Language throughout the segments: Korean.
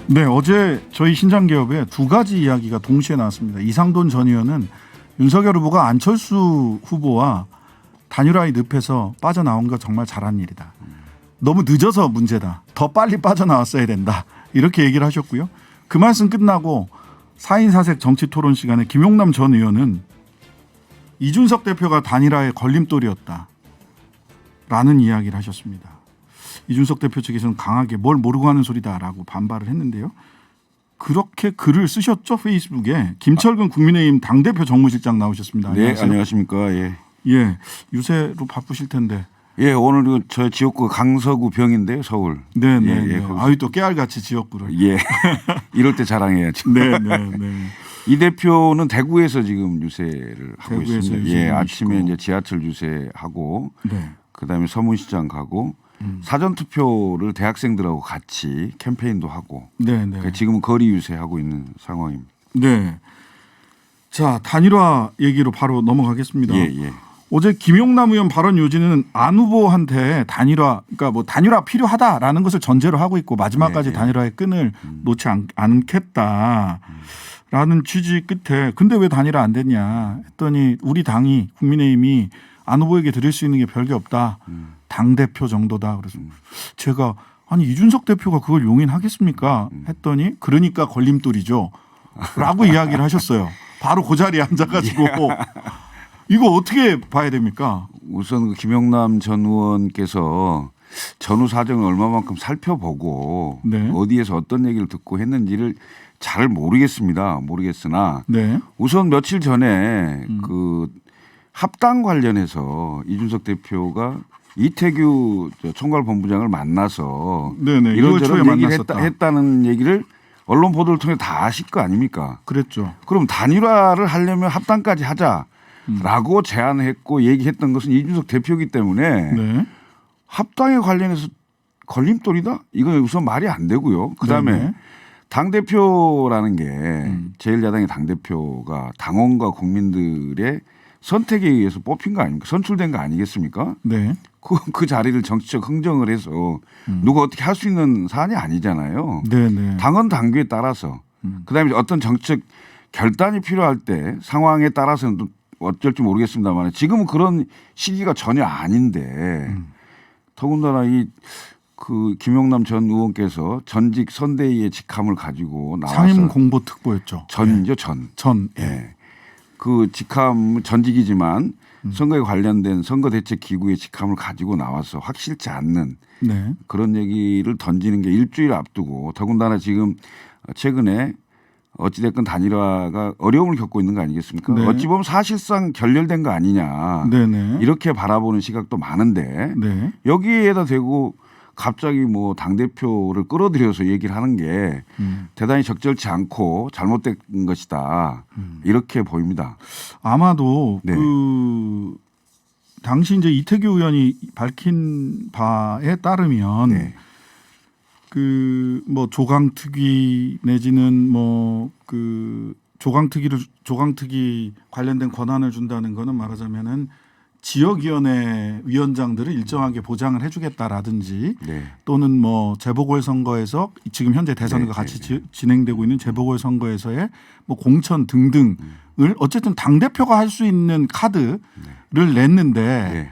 네, 어제 저희 신장개업에 두 가지 이야기가 동시에 나왔습니다. 이상돈 전 의원은 윤석열 후보가 안철수 후보와 단일화의 늪에서 빠져나온 거 정말 잘한 일이다. 너무 늦어서 문제다. 더 빨리 빠져나왔어야 된다. 이렇게 얘기를 하셨고요. 그 말씀 끝나고 4인 4색 정치 토론 시간에 김용남 전 의원은 이준석 대표가 단일화의 걸림돌이었다. 라는 이야기를 하셨습니다. 이준석 대표 측에서는 강하게 뭘 모르고 하는 소리다라고 반발을 했는데요. 그렇게 글을 쓰셨죠, 페이스북에. 김철근 국민의힘 당대표 정무실장 나오셨습니다. 네, 안녕하세요. 안녕하십니까. 예. 예, 유세로 바쁘실 텐데. 예, 오늘 저 지역구 강서구 병인데요, 서울. 네, 네. 예, 네. 거기서. 아유, 또 깨알같이 지역구를. 예. 이럴 때 자랑해야죠. 네, 네, 네. 이 대표는 대구에서 지금 유세를 하고 대구에서 있습니다. 유세를 예, 아침에 하시고. 이제 지하철 유세하고 네. 그다음에 서문시장 가고 사전 투표를 대학생들하고 같이 캠페인도 하고 네, 네. 그러니까 지금은 거리 유세하고 있는 상황입니다. 네. 자, 단일화 얘기로 바로 넘어가겠습니다. 예, 예. 어제 김용남 의원 발언 요지는 안 후보한테 단일화, 그러니까 뭐 단일화 필요하다라는 것을 전제로 하고 있고 마지막까지 네, 네. 단일화의 끈을 놓지 않겠다라는 취지 끝에 근데 왜 단일화 안 됐냐 했더니 우리 당이 국민의힘이 안 후보에게 드릴 수 있는 게 별게 없다. 당 대표 정도다. 그래서 제가 아니 이준석 대표가 그걸 용인하겠습니까? 했더니 그러니까 걸림돌이죠. 라고 이야기를 하셨어요. 바로 그 자리에 앉아가지고 이거 어떻게 봐야 됩니까? 우선 그 김용남 전 의원께서 전후 사정을 얼마만큼 살펴보고 네. 어디에서 어떤 얘기를 듣고 했는지를 잘 모르겠습니다. 모르겠으나 네. 우선 며칠 전에 그 합당 관련해서 이준석 대표가 이태규 총괄본부장을 만나서 네네. 2월 초에 이런저런 얘기를 만났었다. 했다는 얘기를 언론 보도를 통해 다 아실 거 아닙니까? 그랬죠. 그럼 단일화를 하려면 합당까지 하자라고 제안했고 얘기했던 것은 이준석 대표이기 때문에 네. 합당에 관련해서 걸림돌이다? 이건 우선 말이 안 되고요. 그다음에 네네. 당대표라는 게 제1야당의 당대표가 당원과 국민들의 선택에 의해서 뽑힌 거 아닙니까? 선출된 거 아니겠습니까? 네. 그 자리를 정치적 흥정을 해서 누가 어떻게 할 수 있는 사안이 아니잖아요. 네네. 당헌 당규에 따라서 그다음에 어떤 정책 결단이 필요할 때 상황에 따라서는 또 어쩔지 모르겠습니다만 지금은 그런 시기가 전혀 아닌데 더군다나 그 김용남 전 의원께서 전직 선대위의 직함을 가지고 나와서 상임 공보 특보였죠. 전이죠 전. 전. 예. 그 직함 전직이지만 선거에 관련된 선거대책기구의 직함을 가지고 나와서 확실치 않는 네. 그런 얘기를 던지는 게 일주일 앞두고 더군다나 지금 최근에 어찌됐건 단일화가 어려움을 겪고 있는 거 아니겠습니까? 네. 어찌 보면 사실상 결렬된 거 아니냐 네네. 이렇게 바라보는 시각도 많은데 네. 여기에다 대고 갑자기 뭐 당대표를 끌어들여서 얘기를 하는 게 대단히 적절치 않고 잘못된 것이다. 이렇게 보입니다. 아마도 네. 그 당시 이제 이태규 의원이 밝힌 바에 따르면 네. 그 뭐 조강특위 내지는 뭐 그 조강특위 관련된 권한을 준다는 거는 말하자면은 지역위원회 위원장들을 일정하게 보장을 해주겠다라든지 네. 또는 뭐 재보궐선거에서 지금 현재 대선과 네, 같이 네, 진행되고 있는 재보궐선거에서의 뭐 공천 등등을 어쨌든 당 대표가 할 수 있는 카드를 냈는데 네.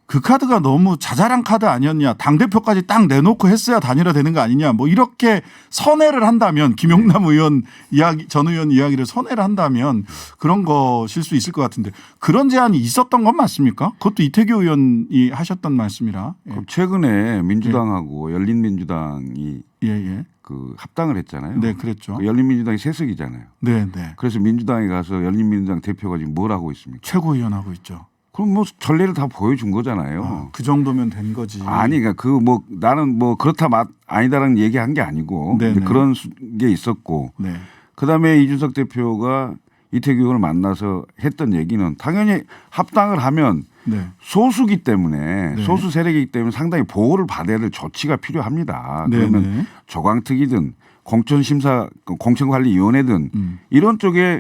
그 카드가 너무 자잘한 카드 아니었냐. 당대표까지 딱 내놓고 했어야 단일화 되는 거 아니냐. 뭐 이렇게 선회를 한다면 김용남 의원 이야기, 전 의원 이야기를 선회를 한다면 그런 것일 수 있을 것 같은데 그런 제안이 있었던 건 맞습니까? 그것도 이태규 의원이 하셨던 말씀이라. 예. 그럼 최근에 민주당하고 열린민주당이 예, 예. 그 합당을 했잖아요. 네, 그랬죠. 그 열린민주당이 세석이잖아요. 네, 네. 그래서 민주당에 가서 열린민주당 대표가 지금 뭘 하고 있습니까? 최고위원하고 있죠. 그럼 뭐 전례를 다 보여준 거잖아요. 아, 그 정도면 된 거지. 아니, 그러니까 그 뭐 나는 뭐 그렇다 아니다라는 얘기한 게 아니고 네네. 그런 게 있었고 네. 그다음에 이준석 대표가 이태규 의원을 만나서 했던 얘기는 당연히 합당을 하면 네. 소수기 때문에 네. 소수 세력이기 때문에 상당히 보호를 받아야 될 조치가 필요합니다. 네, 그러면 네. 조강특위든 공천심사 공천관리위원회든 이런 쪽에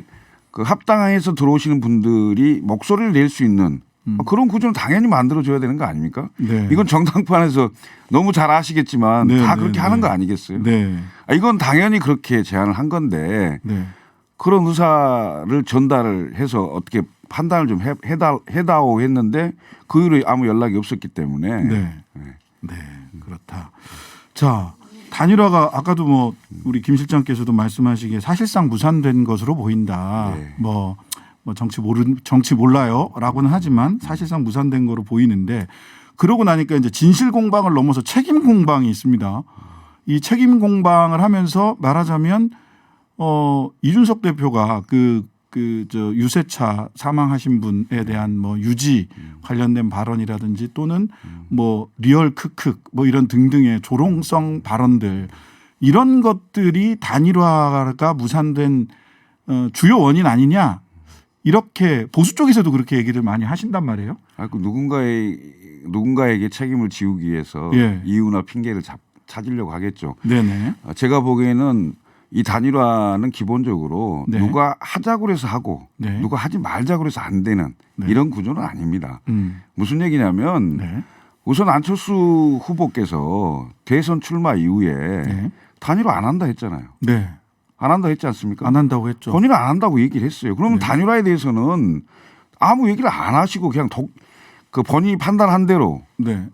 그 합당에서 들어오시는 분들이 목소리를 낼 수 있는 그런 구조는 당연히 만들어줘야 되는 거 아닙니까? 네. 이건 정당판에서 너무 잘 아시겠지만 네, 다 네, 그렇게 네. 하는 거 아니겠어요? 네. 이건 당연히 그렇게 제안을 한 건데 네. 그런 의사를 전달을 해서 어떻게 판단을 좀 해다오 했는데 그 이후로 아무 연락이 없었기 때문에 네. 네. 그렇다. 자, 단일화가 아까도 뭐 우리 김 실장께서도 말씀하시기에 사실상 무산된 것으로 보인다. 네. 뭐 정치 몰라요라고는 하지만 사실상 무산된 거로 보이는데 그러고 나니까 이제 진실 공방을 넘어서 책임 공방이 있습니다. 이 책임 공방을 하면서 말하자면 이준석 대표가 저 유세차 사망하신 분에 대한 뭐 유지 관련된 발언이라든지 또는 뭐 리얼 크크 뭐 이런 등등의 조롱성 발언들 이런 것들이 단일화가 무산된 주요 원인 아니냐 이렇게 보수 쪽에서도 그렇게 얘기를 많이 하신단 말이에요. 그 누군가에게 책임을 지우기 위해서 예. 이유나 핑계를 찾으려고 하겠죠. 네네. 제가 보기에는 이 단일화는 기본적으로 네. 누가 하자고 해서 하고 네. 누가 하지 말자고 해서 안 되는 네. 이런 구조는 아닙니다. 무슨 얘기냐면 네. 우선 안철수 후보께서 대선 출마 이후에 네. 단일화 안 한다 했잖아요. 네. 안 한다 했지 않습니까? 안 한다고 했죠. 본인은 안 한다고 얘기를 했어요. 그러면 네. 단일화에 대해서는 아무 얘기를 안 하시고 그냥 그 본인이 판단한 대로 네.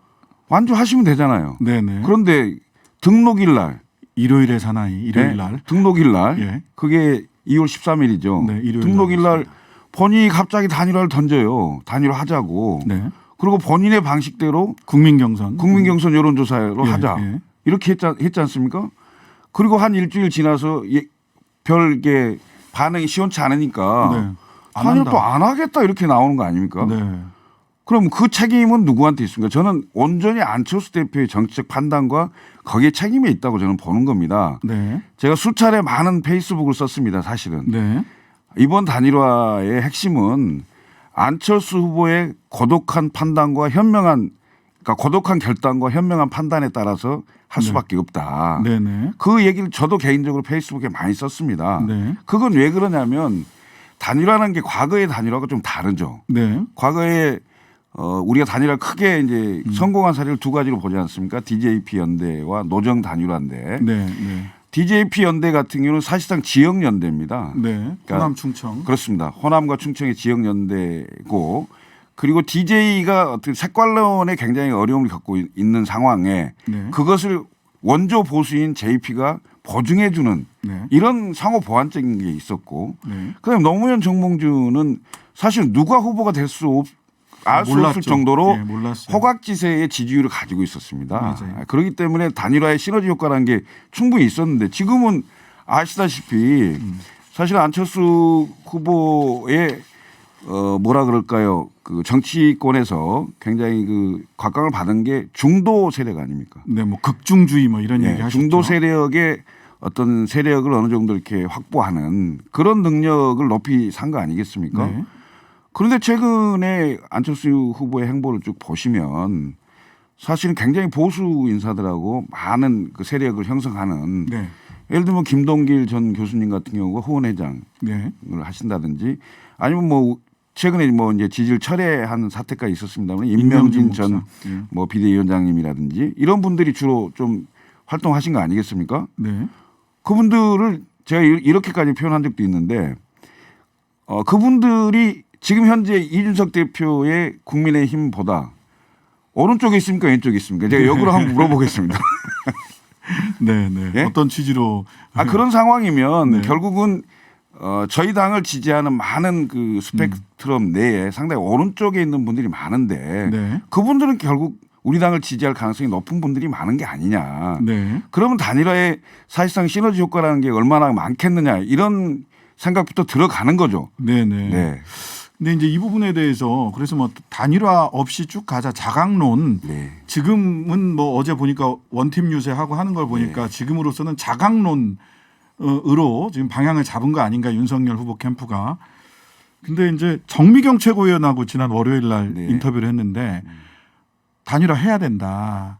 완주하시면 되잖아요. 네네. 그런데 등록일 날 일요일에 사나이 일요일 날. 등록일 날 예. 그게 2월 13일이죠. 네, 일요일 등록일 날 날이었습니다. 본인이 갑자기 단일화를 던져요. 단일화 하자고. 네. 그리고 본인의 방식대로 국민 경선. 국민경선 여론조사로 예, 하자. 예. 이렇게 했지 않습니까? 그리고 한 일주일 지나서 별게 반응이 시원치 않으니까 네. 안 단일화 한다. 또 안 하겠다 이렇게 나오는 거 아닙니까? 네. 그럼 그 책임은 누구한테 있습니까? 저는 온전히 안철수 대표의 정치적 판단과 거기에 책임이 있다고 저는 보는 겁니다. 네. 제가 수차례 많은 페이스북을 썼습니다. 사실은. 네. 이번 단일화의 핵심은 안철수 후보의 고독한 판단과 그러니까 고독한 결단과 현명한 판단에 따라서 할 네. 수밖에 없다. 네네. 그 얘기를 저도 개인적으로 페이스북에 많이 썼습니다. 네. 그건 왜 그러냐면 단일화라는 게 과거의 단일화가 좀 다르죠. 네. 과거에 우리가 단일화 크게 이제 성공한 사례를 두 가지로 보지 않습니까? DJP 연대와 노정 단일화인데 네. 네. DJP 연대 같은 경우는 사실상 지역 연대입니다. 네. 호남 충청. 그렇습니다. 호남과 충청의 지역 연대고 그리고 DJ가 어떻게 색깔론에 굉장히 어려움을 겪고 있는 상황에 네. 그것을 원조 보수인 JP가 보증해 주는 네. 이런 상호 보완적인 게 있었고 네. 그다음에 노무현 정몽주는 사실 누가 후보가 될 수 알 수 몰랐죠. 없을 정도로 네, 몰랐어요. 호각지세의 지지율을 가지고 있었습니다. 맞아요. 그렇기 때문에 단일화의 시너지 효과라는 게 충분히 있었는데 지금은 아시다시피 사실 안철수 후보의 뭐라 그럴까요? 그 정치권에서 굉장히 그 각광을 받은 게 중도 세력 아닙니까? 네, 뭐 극중주의 뭐 이런 얘기 하셨죠. 중도 세력의 어떤 세력을 어느 정도 이렇게 확보하는 그런 능력을 높이 산 거 아니겠습니까? 네. 그런데 최근에 안철수 후보의 행보를 쭉 보시면 사실은 굉장히 보수 인사들하고 많은 그 세력을 형성하는 네. 예를 들면 김동길 전 교수님 같은 경우가 후원회장을 네. 하신다든지 아니면 뭐 최근에 뭐 이제 지지를 철회한 사태가 있었습니다만 임명진 전 뭐 비대위원장님이라든지 이런 분들이 주로 좀 활동하신 거 아니겠습니까? 네. 그분들을 제가 이렇게까지 표현한 적도 있는데 그분들이 지금 현재 이준석 대표의 국민의힘보다 오른쪽에 있습니까? 왼쪽에 있습니까? 제가 역으로 한번 물어보겠습니다. 네, 네. 예? 어떤 취지로 그런 상황이면 네. 결국은 저희 당을 지지하는 많은 그 스펙트럼 내에 상당히 오른쪽에 있는 분들이 많은데 네. 그분들은 결국 우리 당을 지지할 가능성이 높은 분들이 많은 게 아니냐. 네. 그러면 단일화에 사실상 시너지 효과라는 게 얼마나 많겠느냐 이런 생각부터 들어가는 거죠. 네, 네. 네. 근데 이제 이 부분에 대해서 그래서 뭐 단일화 없이 쭉 가자 자강론 네. 지금은 뭐 어제 보니까 원팀 유세하고 하는 걸 보니까 네. 지금으로서는 자강론으로 지금 방향을 잡은 거 아닌가 윤석열 후보 캠프가. 근데 이제 정미경 최고위원하고 지난 월요일 날 네. 인터뷰를 했는데 단일화 해야 된다.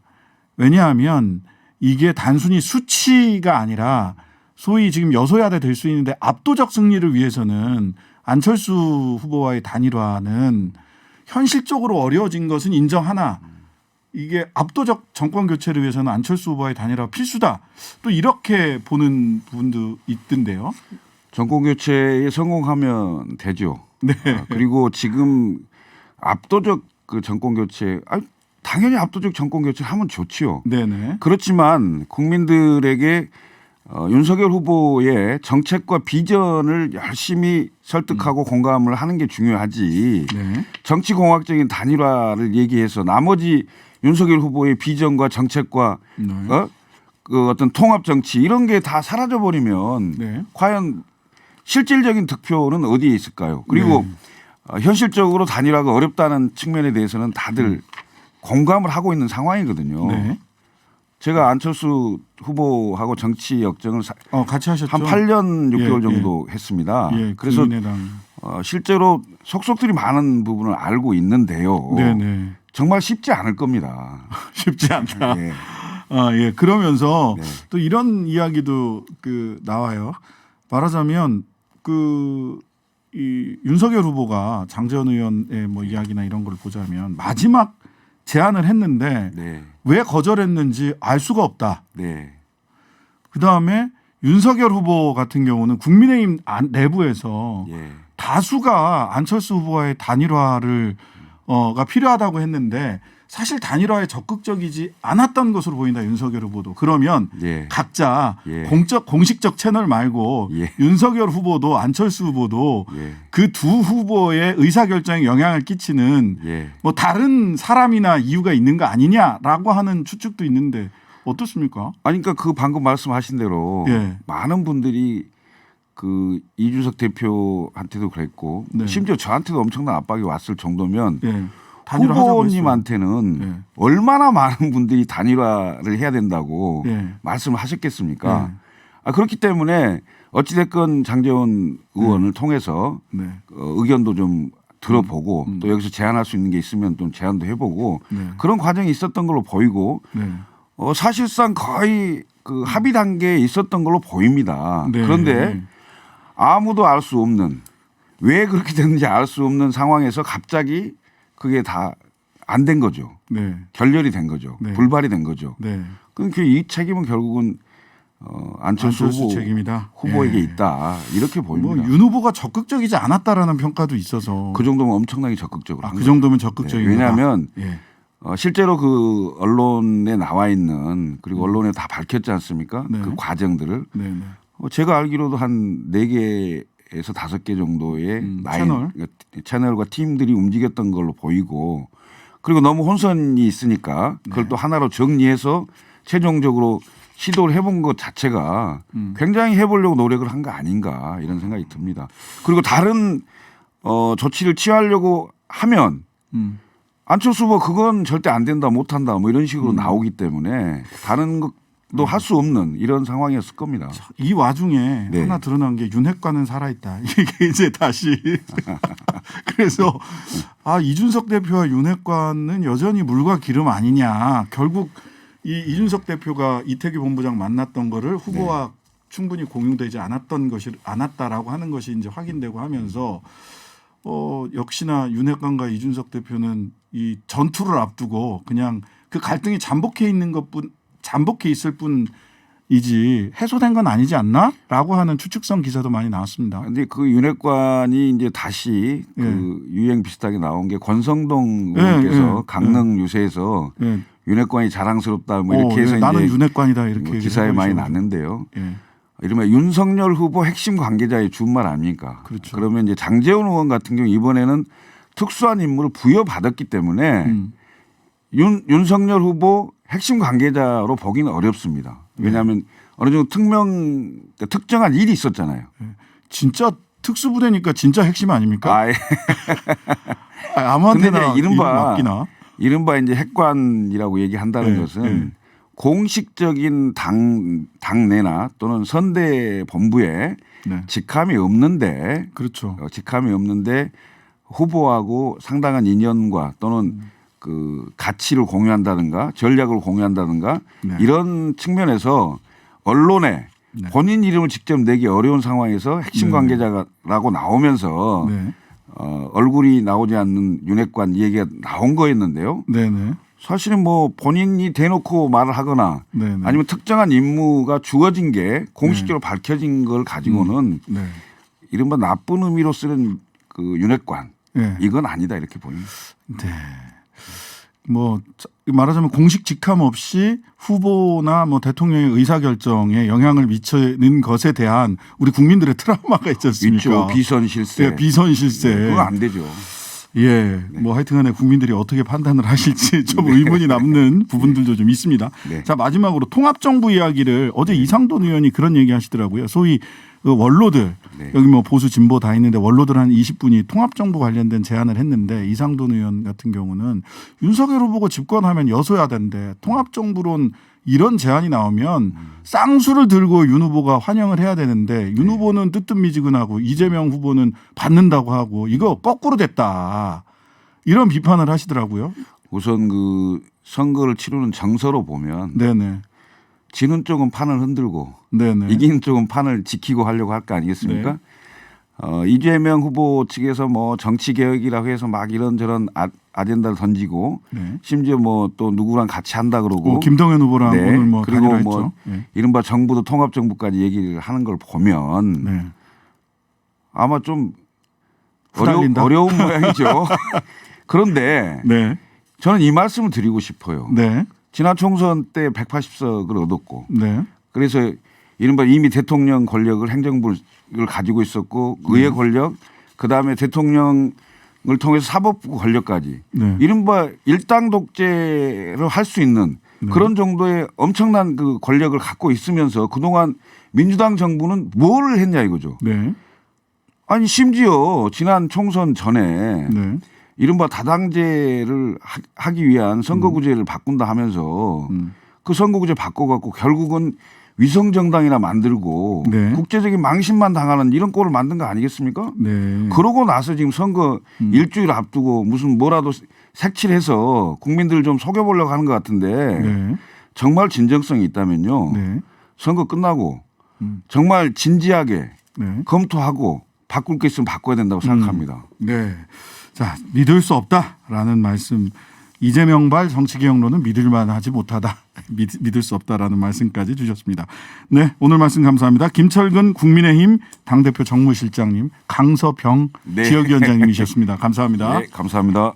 왜냐하면 이게 단순히 수치가 아니라 소위 지금 여소야대 될 수 있는데 압도적 승리를 위해서는 안철수 후보와의 단일화는 현실적으로 어려워진 것은 인정하나 이게 압도적 정권 교체를 위해서는 안철수 후보의 단일화가 필수다. 또 이렇게 보는 부분도 있던데요. 정권 교체에 성공하면 되죠. 네. 그리고 지금 압도적 그 정권 교체, 당연히 압도적 정권 교체를 하면 좋지요. 네네. 그렇지만 국민들에게 윤석열 후보의 정책과 비전을 열심히 설득하고 공감을 하는 게 중요하지. 네. 정치공학적인 단일화를 얘기해서 나머지 윤석열 후보의 비전과 정책과 네. 그 어떤 통합 정치 이런 게 다 사라져 버리면 네. 과연 실질적인 득표는 어디에 있을까요? 그리고 현실적으로 단일화가 어렵다는 측면에 대해서는 다들 공감을 하고 있는 상황이거든요. 네. 제가 안철수 후보하고 정치 역정을 같이 하셨죠. 한 8년 6개월 예, 정도 했습니다. 예, 그래서 국민의당. 실제로 속속들이 많은 부분을 알고 있는데요. 네네. 정말 쉽지 않을 겁니다. 쉽지 않다. 예. 예. 그러면서 네. 또 이런 이야기도 나와요. 말하자면 이 윤석열 후보가 장재원 의원의 뭐 이야기나 이런 걸 보자면 마지막 제안을 했는데 네. 왜 거절했는지 알 수가 없다. 네. 그다음에 윤석열 후보 같은 경우는 국민의힘 내부에서 예. 다수가 안철수 후보와의 단일화를 가 필요하다고 했는데 사실 단일화에 적극적이지 않았던 것으로 보인다. 윤석열 후보도. 그러면 예. 각자 예. 공식적 채널 말고 예. 윤석열 후보도 안철수 후보도 예. 그 두 후보의 의사결정에 영향을 끼치는 예. 뭐 다른 사람이나 이유가 있는 거 아니냐라고 하는 추측도 있는데 어떻습니까? 아니 그러니까 그 방금 말씀하신 대로 예. 많은 분들이 그 이준석 대표한테도 그랬고 네. 심지어 저한테도 엄청난 압박이 왔을 정도면 예. 단일화 하자고 후보님한테는 예. 얼마나 많은 분들이 단일화를 해야 된다고 예. 말씀을 하셨겠습니까? 예. 그렇기 때문에 어찌됐건 장제원 의원을 통해서 네. 의견도 좀 들어보고 또 여기서 제안할 수 있는 게 있으면 좀 제안도 해보고 네. 그런 과정이 있었던 걸로 보이고 네. 사실상 거의 그 합의 단계에 있었던 걸로 보입니다. 네. 그런데 아무도 알 수 없는 왜 그렇게 됐는지 알 수 없는 상황에서 갑자기 그게 다 안 된 거죠. 네. 결렬이 된 거죠. 네. 불발이 된 거죠. 네. 그러니까 이 책임은 결국은 안철수 책임이다. 후보에게 예. 있다. 이렇게 보입니다. 뭐 윤 후보가 적극적이지 않았다라는 평가도 있어서 그 정도면 엄청나게 적극적으로. 그 정도면 적극적인 네. 왜냐하면 예. 실제로 그 언론에 나와 있는 그리고 언론에 다 밝혔지 않습니까? 네. 그 과정들을 네, 네. 제가 알기로도 한 4개에서 5개 정도의 채널과 팀들이 움직였던 걸로 보이고 그리고 너무 혼선이 있으니까 그걸 네. 또 하나로 정리해서 최종적으로 시도를 해본 것 자체가 굉장히 해보려고 노력을 한 거 아닌가 이런 생각이 듭니다. 그리고 다른 조치를 취하려고 하면 안철수 후보 그건 절대 안 된다 못한다 뭐 이런 식으로 나오기 때문에 다른 것도 할 수 없는 이런 상황이었을 겁니다. 이 와중에 네. 하나 드러난 게 윤핵관은 살아있다. 이게 이제 다시 그래서 이준석 대표와 윤핵관은 여전히 물과 기름 아니냐. 결국 이준석 대표가 이태규 본부장 만났던 거를 후보와 충분히 공유되지 않았다라고 하는 것이 이제 확인되고 하면서 역시나 윤핵관과 이준석 대표는 이 전투를 앞두고 그냥 그 갈등이 잠복해 있을 뿐이지 해소된 건 아니지 않나?라고 하는 추측성 기사도 많이 나왔습니다. 근데 그 윤핵관이 이제 다시 그 유행 비슷하게 나온 게 권성동 의원께서 강릉 유세에서 윤핵관이 자랑스럽다 뭐 이렇게 해서 나는 이제 윤핵관이다 이렇게 뭐 기사에 많이 났는데요. 예. 이러면 윤석열 후보 핵심 관계자의 준말 아닙니까? 그렇죠. 그러면 이제 장제원 의원 같은 경우 이번에는 특수한 임무를 부여받았기 때문에 윤석열 후보 핵심 관계자로 보기는 어렵습니다. 왜냐하면 어느 정도 특정한 일이 있었잖아요. 진짜 특수부대니까 진짜 핵심 아닙니까? 근데 아무한테나 맡기나? 이른바 이제 핵관이라고 얘기한다는 것은 공식적인 당내나 또는 선대 본부에 직함이 없는데 그렇죠. 직함이 없는데 후보하고 상당한 인연과 또는 그 가치를 공유한다든가 전략을 공유한다든가 이런 측면에서 언론에 본인 이름을 직접 내기 어려운 상황에서 핵심 관계자라고 나오면서 얼굴이 나오지 않는 윤핵관 얘기가 나온 거였는데요. 네네. 사실은 뭐 본인이 대놓고 말을 하거나 네네. 아니면 특정한 임무가 주어진 게 공식적으로 밝혀진 걸 가지고는 네. 이른바 나쁜 의미로 쓰는 그 윤핵관 네. 이건 아니다 이렇게 보입니다. 네. 뭐 말하자면 공식 직함 없이 후보나 뭐 대통령의 의사결정에 영향을 미치는 것에 대한 우리 국민들의 트라우마가 있지 않습니까? 있죠. 비선 실세. 네, 비선 실세. 그거 안 되죠. 예, 뭐 하여튼간에 국민들이 어떻게 판단을 하실지 좀 의문이 남는 부분들도 좀 있습니다. 네. 자, 마지막으로 통합정부 이야기를 어제 이상돈 의원이 그런 얘기 하시더라고요. 소위 그 원로들 네. 여기 뭐 보수 진보 다 있는데 원로들 한 20분이 통합정부 관련된 제안을 했는데 이상돈 의원 같은 경우는 윤석열 후보가 집권하면 여소야대인데 통합정부론 이런 제안이 나오면 쌍수를 들고 윤 후보가 환영을 해야 되는데 윤 후보는 뜨뜻미지근하고 이재명 후보는 받는다고 하고 이거 거꾸로 됐다. 이런 비판을 하시더라고요. 우선 그 선거를 치르는 정서로 보면 네네. 지는 쪽은 판을 흔들고 네네. 이기는 쪽은 판을 지키고 하려고 할 거 아니겠습니까? 네. 이재명 후보 측에서 뭐 정치 개혁이라고 해서 막 이런저런 아젠다를 던지고 네. 심지어 뭐 또 누구랑 같이 한다 그러고 김동연 후보랑 네. 오늘 뭐 그리고 단일화 뭐 했죠. 네. 이른바 정부도 통합정부까지 얘기를 하는 걸 보면 네. 아마 좀 후달린다? 어려운 모양이죠. 그런데 네. 저는 이 말씀을 드리고 싶어요. 네. 지난 총선 때 180석을 얻었고 네. 그래서 이른바 이미 대통령 권력을 행정부를 가지고 있었고 의회 권력 그다음에 대통령을 통해서 사법부 권력까지 네. 이른바 일당 독재를 할 수 있는 그런 정도의 엄청난 그 권력을 갖고 있으면서 그동안 민주당 정부는 뭘 했냐 이거죠. 네. 아니 심지어 지난 총선 전에 네. 이른바 다당제를 하기 위한 선거구제를 바꾼다 하면서 그 선거구제 바꿔갖고 결국은 위성정당이나 만들고 네. 국제적인 망신만 당하는 이런 꼴을 만든 거 아니겠습니까? 네. 그러고 나서 지금 선거 일주일 앞두고 무슨 뭐라도 색칠해서 국민들 좀 속여보려고 하는 것 같은데 네. 정말 진정성이 있다면요. 네. 선거 끝나고 정말 진지하게 네. 검토하고 바꿀 게 있으면 바꿔야 된다고 생각합니다. 네. 자, 믿을 수 없다라는 말씀. 이재명발 정치개혁론은 믿을만 하지 못하다. 믿을 수 없다라는 말씀까지 주셨습니다. 네. 오늘 말씀 감사합니다. 김철근 국민의힘 당대표 정무실장님, 강서병 네. 지역위원장님이셨습니다. 감사합니다. 네, 감사합니다.